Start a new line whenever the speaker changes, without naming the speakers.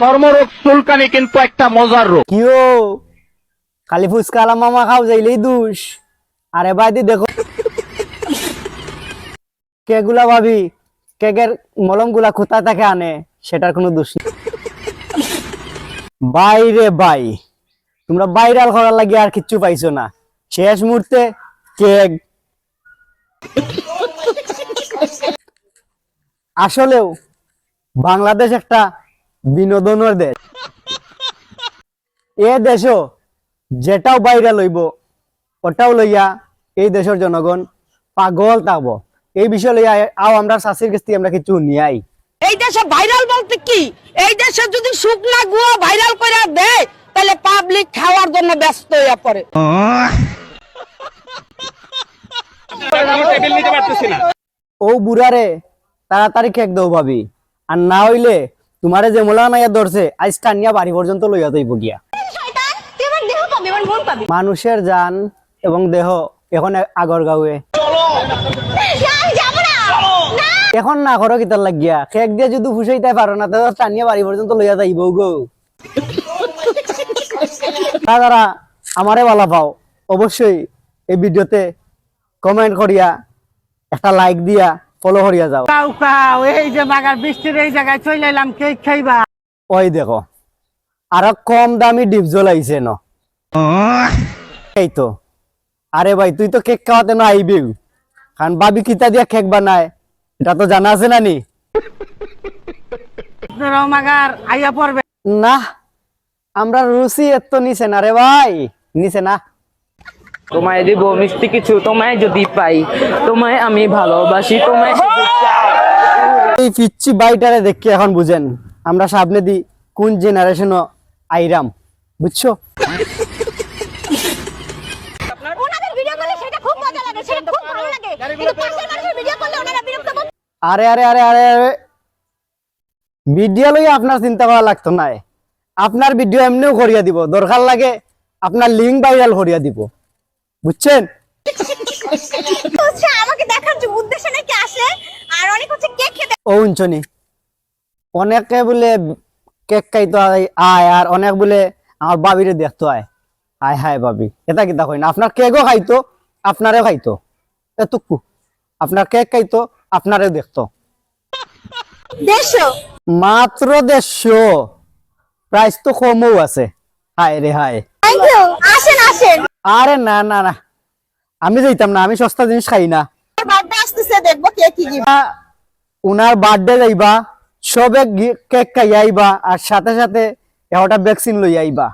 চর্মরোগ চুলকানি কিন্তু একটা মজার রোগ।
কিও খালি ফুচকা আলা মামা খাও যাইলেই দুষ। আরে ভাইদি দেখো কেগুলা ভাবি কেকের মলম গুলা কোথা থেকে আনে, সেটার কোনো দোষ নেই। বাইরে ভাই, তোমরা ভাইরাল করার লাগে আর কিচ্ছু পাইছো না। শেষ মুহূর্তে কেক। আসলেও বাংলাদেশ একটা বিনোদনের দেশ। এ দেশও যেটাও ভাইরাল হইব ওটাও লইয়া এই দেশের জনগণ পাগল থাকবো। এই বিষয় লইয়া আও আমরা শাসির কাছ থেকে আমরা কিছু নিয়াই।
এই দেশে ভাইরাল বলতে কি, এই দেশে যদি শুকনা গুয়া ভাইরাল করে দেয় তাহলে পাবলিক খাওয়ার জন্য ব্যস্ত হয়ে পড়ে।
ও বুড়ারে তাড়াতাড়ি কেক দাও ভাবি, আর না হইলে তোমারে যে মোলা নাইয়া ধরছে আজ টানিয়া বাড়ি পর্যন্ত লইয়া যাইব গিয়া। মানুষের জান এবং দেহ এখন আগর গাঁয়ে এখন না করো কিতার লাগিয়া কেক দিয়ে যদি ফুসাইতে পারো না তো টানিয়া বাড়ি পর্যন্ত লইয়া যাইব গো। তারা আমারে ভালো পাও অবশ্যই এই ভিডিওতে কমেন্ট করিয়া একটা লাইক দিয়া ফলো করিয়া যাও।
এই যে বাগার বৃষ্টির এই জায়গায় চলে এলাম কেক খাইবা।
ওই দেখো আরো কম দামি ডিপ জ্বলাইছে ন। এই তো আরে ভাই তুই তো কেক খাওয়াতে না আইবি, কারণ বাবি কিতা দিয়া কেক বানায় এটা তো জানা আছে না নি?
মাগার আইয়া পড়বে
না আমরা রুচি এত নিছে না রে ভাই, নিছে না।
তোমায় দিব মিষ্টি কিছু, তোমায় যদি পাই, তোমায় আমি ভালোবাসি, তোমায় শুধু চাই।
এই পিচ্ছি বাইটারে দেখে এখন বুঝেন আমরা সামনে দি কোন জেনারেশন আইরাম, বুঝছো?
ওনাদের ভিডিও করলে সেটা খুব মজা লাগে, সেটা খুব ভালো লাগে, কিন্তু পাশের মানুষের ভিডিও করলে ওনারা বিরক্ত বোধ।
আরে আরে আরে আরে ভিডিও লই আপনার চিন্তা করা লাগতো না। আপনার ভিডিও এমনিও করিয়া দিব, দরকার লাগে আপনার লিঙ্ক ভাইরাল করিয়া দিব, বুঝছেন?
হচ্ছে আমাকে দেখার যে উদ্দেশ্য নাকি আসে, আর অনেক হচ্ছে কেক খেতে।
ও উঞ্চনি অনেকে বলে কেক খাইতো আয়, আর অনেক বলে আমার বাবিরে দেখতো আয়। আয় হায় বাবি এটা কিতা কই না, আপনার কেকও খাইতো আপনারেও খাইতো, এতটুকু আপনার কেক খাইতো আপনারেও দেখতো।
দেশো
মাত্র 150, প্রাইস তো কমও আছে। হায় রে হায়।
থ্যাংক ইউ, আসেন আসেন।
আরে না না না আমি যাইতাম না, আমি সস্তা জিনিস খাই না।
বার্থডে আসতেছে, দেখবো কে কি গিফট।
উনার বার্থডে যাইবা সবে কেক খাই আইবা, আর সাথে সাথে একটা ভ্যাকসিন লই আইবা।